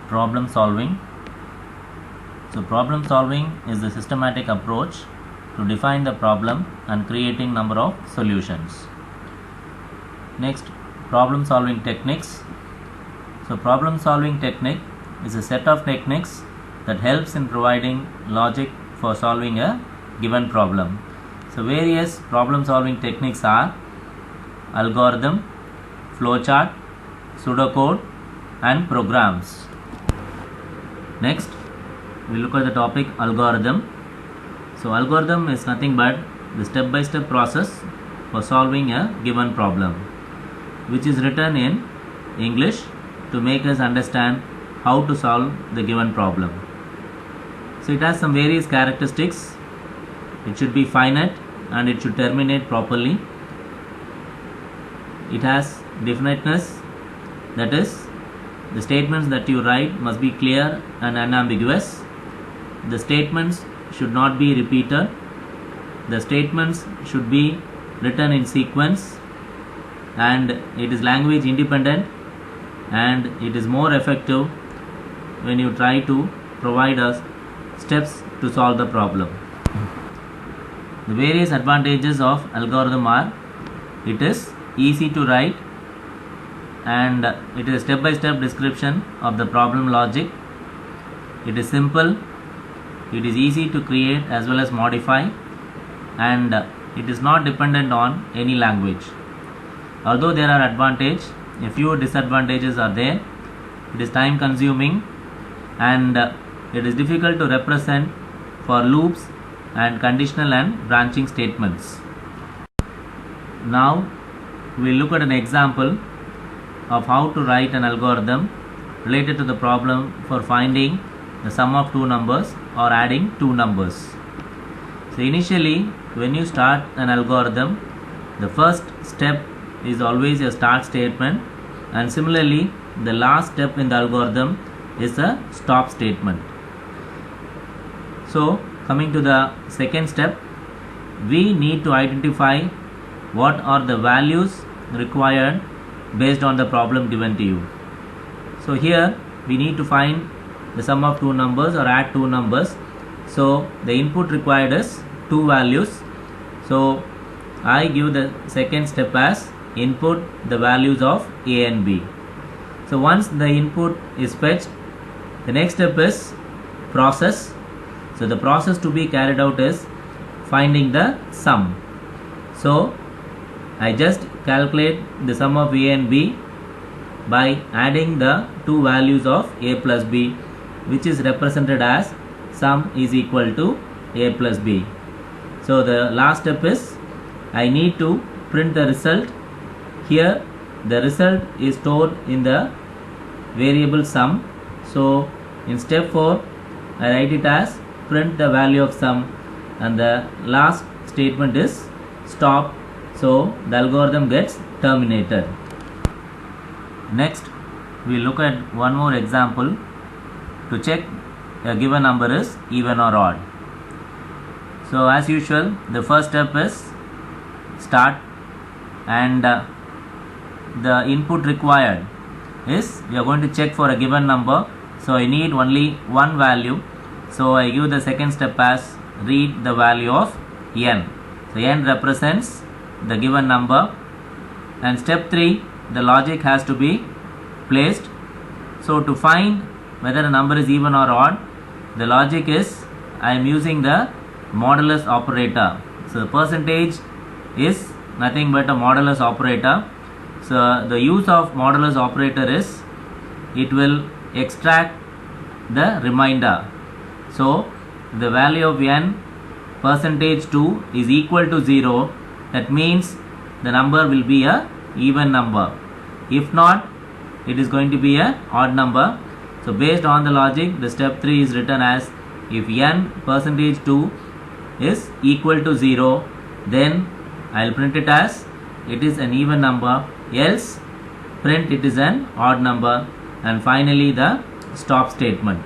Problem solving. So problem solving is the systematic approach to define the problem and creating number of solutions. Next, problem solving techniques. So problem solving technique is a set of techniques that helps in providing logic for solving a given problem. So various problem solving techniques are algorithm, flowchart, pseudocode and programs. Next, we look at the topic algorithm. So algorithm is nothing but the step-by-step process for solving a given problem, which is written in English to make us understand how to solve the given problem. So it has some various characteristics. It should be finite and it should terminate properly. It has definiteness, that is, the statements that you write must be clear and unambiguous. The statements should not be repeated. The statements should be written in sequence, and it is language independent, and it is more effective when you try to provide us steps to solve the problem. The various advantages of algorithm are: it is easy to write, and it is step-by-step description of the problem logic. It is simple, it is easy to create as well as modify, and it is not dependent on any language. Although there are advantages, a few disadvantages are there. It is time consuming, and it is difficult to represent for loops and conditional and branching statements. Now we will look at an example of how to write an algorithm related to the problem for finding the sum of two numbers or adding two numbers. So initially, when you start an algorithm, the first step is always a start statement, and similarly the last step in the algorithm is a stop statement. So coming to the second step, we need to identify what are the values required based on the problem given to you. So here we need to find the sum of two numbers or add two numbers. So the input required is two values. So I give the second step as input the values of A and B. So once the input is fetched, the next step is process. So the process to be carried out is finding the sum. So I just calculate the sum of A and B by adding the two values of A plus B, which is represented as sum is equal to A plus B. So the last step is I need to print the result. Here the result is stored in the variable sum. So in step 4 I write it as print the value of sum, and the last statement is stop. So the algorithm gets terminated. Next, we look at one more example to check a given number is even or odd. So as usual, the first step is start, and the input required is we are going to check for a given number. So I need only one value. So I give the second step as read the value of n. So n represents the given number, and step 3, the logic has to be placed. So to find whether a number is even or odd, the logic is I am using the modulus operator. So the percentage is nothing but a modulus operator. So the use of modulus operator is it will extract the remainder. So the value of n percentage 2 is equal to 0. That means the number will be a even number. If not, it is going to be a odd number. So based on the logic, the step 3 is written as if n percentage 2 is equal to 0, then I will print it as it is an even number, else print it is an odd number, and finally the stop statement.